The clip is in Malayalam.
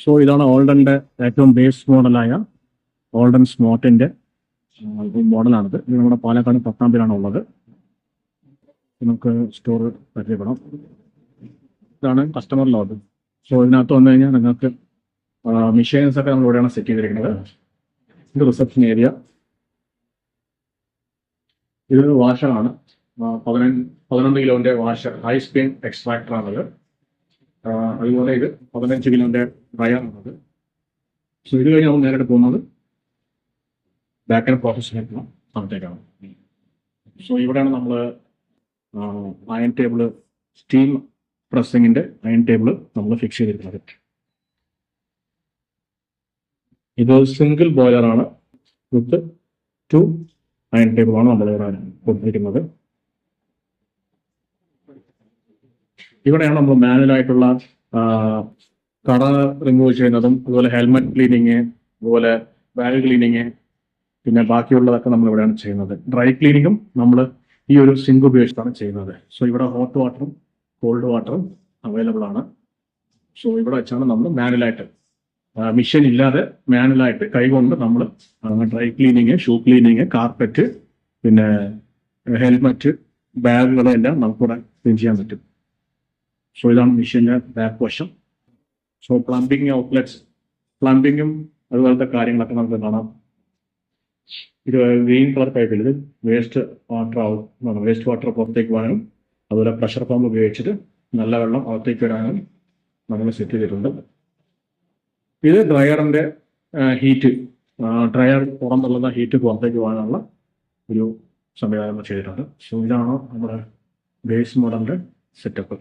സോ ഇതാണ് ഓൾഡന്റെ ഏറ്റവും ബേസ് മോഡലായ ഓൾഡൻ സ്മോട്ടിന്റെ മോഡലാണിത്. ഇത് നമ്മുടെ പാലക്കാട് പട്ടാമ്പിലാണ് ഉള്ളത്. നമുക്ക് സ്റ്റോർ പരിചയപ്പെടാം. ഇതാണ് കസ്റ്റമർ ലോബി. സോ ഇതിനകത്ത് വന്നു കഴിഞ്ഞാൽ നിങ്ങൾക്ക് മെഷീൻസ് ഒക്കെ നമ്മൾ ഇവിടെയാണ് സെറ്റ് ചെയ്തിരിക്കുന്നത്. ഇത് റിസപ്ഷൻ ഏരിയ. ഇതൊരു വാഷറാണ്. 11 കിലോന്റെ വാഷർ, ഹൈ സ്പീഡ് എക്സ്ട്രാക്ടർ ആണത്. അതുപോലെ ഇത് 15 കിലോന്റെ ഡ്രയർ ആണത്. സോ ഇത് കഴിഞ്ഞ് നമ്മൾ നേരിട്ട് പോകുന്നത് ബാക്ക് ആൻഡ് പ്രോസസ്സിലേക്കുള്ള സ്ഥലത്തേക്കാണ്. സോ ഇവിടെയാണ് നമ്മൾ അയൺ ടേബിള്, സ്റ്റീം പ്രസ്സിങ്ങിന്റെ അയൺ ടേബിള് നമ്മൾ ഫിക്സ് ചെയ്തിരിക്കുന്നത്. ഇത് സിംഗിൾ ബോയിലറാണ്. വിത്ത് 2 അയൺ ടേബിളാണ് നമ്മൾ ഇവിടെ കൊടുത്തിരിക്കുന്നത്. ഇവിടെയാണ് നമ്മൾ മാനുവലായിട്ടുള്ള കട റിമൂവ് ചെയ്യുന്നതും, അതുപോലെ ഹെൽമെറ്റ് ക്ലീനിങ്, അതുപോലെ ബാഗ് ക്ലീനിങ്, പിന്നെ ബാക്കിയുള്ളതൊക്കെ നമ്മൾ ഇവിടെയാണ് ചെയ്യുന്നത്. ഡ്രൈ ക്ലീനിങ്ങും നമ്മൾ ഈ ഒരു സിങ്ക് ഉപയോഗിച്ചിട്ടാണ് ചെയ്യുന്നത്. സോ ഇവിടെ ഹോട്ട് വാട്ടറും കോൾഡ് വാട്ടറും അവൈലബിൾ ആണ്. സോ ഇവിടെ വെച്ചാണ് നമ്മൾ മാനുവലായിട്ട്, മിഷൻ ഇല്ലാതെ മാനുവലായിട്ട് കൈകൊണ്ട് നമ്മൾ dry cleaning, shoe cleaning, carpet, പിന്നെ ഹെൽമെറ്റ്, ബാഗുകളെല്ലാം നമുക്കിവിടെ ക്ലീൻ ചെയ്യാൻ പറ്റും. സോ ഇതാണ് മെഷീൻ്റെ ബാക്ക് വശം. സോ പ്ലംബിംഗ് ഔട്ട്ലെറ്റ്സ്, പ്ലംബിങ്ങും അതുപോലത്തെ കാര്യങ്ങളൊക്കെ നമുക്ക് കാണാം. ഇത് ഗ്രീൻ കളർ പൈപ്പിൽ ഇത് വേസ്റ്റ് വാട്ടർ ആവും, വേസ്റ്റ് വാട്ടർ പുറത്തേക്ക് പോകാനും, അതുപോലെ പ്രഷർ പമ്പ് ഉപയോഗിച്ചിട്ട് നല്ല വെള്ളം അകത്തേക്ക് വരാനും നമ്മൾ സെറ്റ് ചെയ്തിട്ടുണ്ട്. ഇത് ഡ്രയറിന്റെ ഹീറ്റ്, ഡ്രയർ പുറത്തുള്ള ഹീറ്റ് പുറത്തേക്ക് പോകാനുള്ള ഒരു സംവിധാനം ചെയ്തിട്ടുണ്ട്. സോ ഇതാണ് നമ്മുടെ ബേസ് മോഡലിന്റെ സെറ്റപ്പ്.